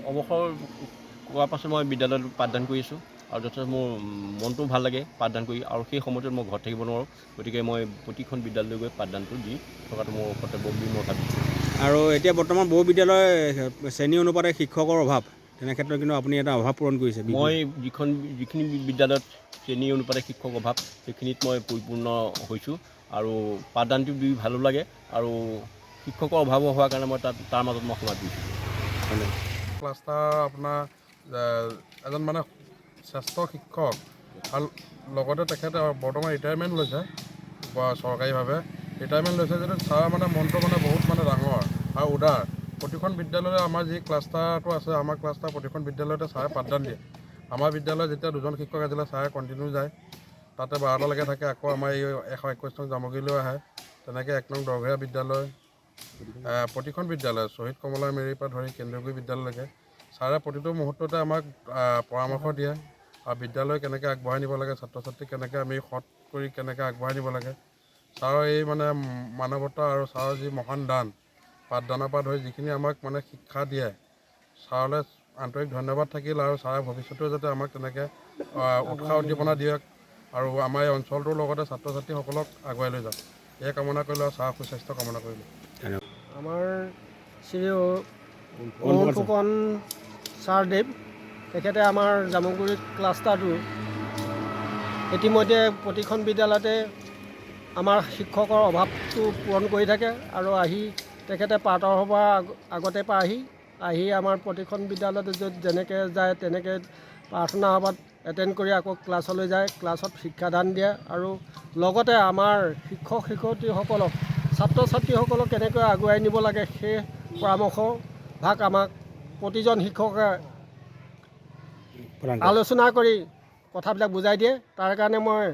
অৱসৰ কৰাৰ পাছত মই বিদ্যালয়ত পাঠদান কৰি আছোঁ আৰু যথেষ্ট মোৰ মনটো ভাল লাগে পাঠদান কৰি আৰু সেই সময়টোত মই ঘৰত থাকিব নোৱাৰোঁ গতিকে মই প্ৰতিখন বিদ্যালয়লৈ গৈ পাঠদানটো দি থকাটো মোৰ কৰ্তব্য বুলি মই ভাবিছোঁ। আৰু এতিয়া বৰ্তমান বহু বিদ্যালয় শ্ৰেণী অনুপাতে শিক্ষকৰ অভাৱ তেনে ক্ষেত্ৰত কিন্তু আপুনি এটা অভাৱ পূৰণ কৰিছে। মই যিখিনি বিদ্যালয়ত শ্ৰেণী অনুপাতে শিক্ষক অভাৱ সেইখিনিত মই পৰিপূৰ্ণ হৈছোঁ আৰু পাঠদানটো দি ভালো লাগে আৰু শিক্ষকৰ অভাৱ হোৱাৰ কাৰণে মই তাৰ মাজত মই সমাজ দিছোঁ। ক্লাষ্টাৰ আপোনাৰ এজন মানে শ্ৰেষ্ঠ শিক্ষক আৰু লগতে তেখেতে বৰ্তমান ৰিটায়াৰমেণ্ট লৈছে চৰকাৰীভাৱে ৰিটায়াৰমেণ্ট লৈছে যদিও ছাৰ মানে মনটো মানে বহুত মানে ডাঙৰ আৰু উদাৰ। প্ৰতিখন বিদ্যালয়তে আমাৰ যি ক্লাষ্টাৰটো আছে আমাৰ ক্লাষ্টাৰ প্ৰতিখন বিদ্যালয়তে ছাৰে পাঠদান দিয়ে। আমাৰ বিদ্যালয়ত যেতিয়া 2জন শিক্ষক আছিলে ছাৰে কণ্টিনিউ যায় তাতে 12টালৈকে থাকে আকৌ আমাৰ এই 121 নং জামুগুৰিলৈ আহে তেনেকৈ 1 নং দৰঘৰীয়া বিদ্যালয় প্ৰতিখন বিদ্যালয় শ্বহীদ কমলা মেৰিৰ পৰা ধৰি কেন্দ্ৰীয় বিদ্যালয়লৈকে ছাৰে প্ৰতিটো মুহূৰ্ততে আমাক পৰামৰ্শ দিয়ে আৰু বিদ্যালয় কেনেকৈ আগবঢ়াই নিব লাগে ছাত্ৰ ছাত্ৰীক কেনেকৈ আমি সৎ কৰি কেনেকৈ আগবঢ়াই নিব লাগে। ছাৰৰ এই মানে মানৱতা আৰু ছাৰৰ যি মহান দান পাঠদানৰ পৰা ধৰি যিখিনি আমাক মানে শিক্ষা দিয়ে ছাৰলৈ আন্তৰিক ধন্যবাদ থাকিল আৰু ছাৰে ভৱিষ্যতেও যাতে আমাক তেনেকৈ উৎসাহ উদ্দীপনা দিয়ক আৰু আমাৰ এই অঞ্চলটোৰ লগতে ছাত্ৰ ছাত্ৰীসকলক আগুৱাই লৈ যাওক এই কামনা কৰিলোঁ আৰু ছাৰৰ সুস্বাস্থ্য কামনা কৰিলোঁ। আমাৰ শ্ৰী অৰুণ ফুকন ছাৰদেৱ তেখেতে আমাৰ জামুগুৰি ক্লাষ্টাৰটো ইতিমধ্যে প্ৰতিখন বিদ্যালয়তে আমাৰ শিক্ষকৰ অভাৱটো পূৰণ কৰি থাকে আৰু আহি তেখেতে প্ৰাতঃ সভাৰ আগতে আহি আমাৰ প্ৰতিখন বিদ্যালয়তে য'ত যেনেকৈ যায় তেনেকৈ প্ৰাৰ্থনা সভাত এটেণ্ড কৰি আকৌ ক্লাছলৈ যায় ক্লাছত শিক্ষাদান দিয়ে আৰু লগতে আমাৰ শিক্ষক শিক্ষয়িত্ৰীসকলক ছাত্ৰ ছাত্ৰীসকলক কেনেকৈ আগুৱাই নিব লাগে সেই পৰামৰ্শ ভাগ আমাক প্ৰতিজন শিক্ষকে আলোচনা কৰি কথাবিলাক বুজাই দিয়ে। তাৰ কাৰণে মই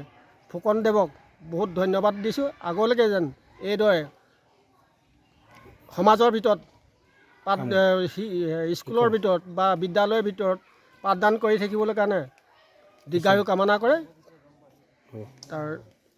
ফুকনদেৱক বহুত ধন্যবাদ দিছোঁ। আগলৈকে যেন এইদৰে সমাজৰ ভিতৰত স্কুলৰ ভিতৰত বা বিদ্যালয়ৰ ভিতৰত পাঠদান কৰি থাকিবলৈ কাৰণে দীৰ্ঘায়ু কামনা কৰে। তাৰ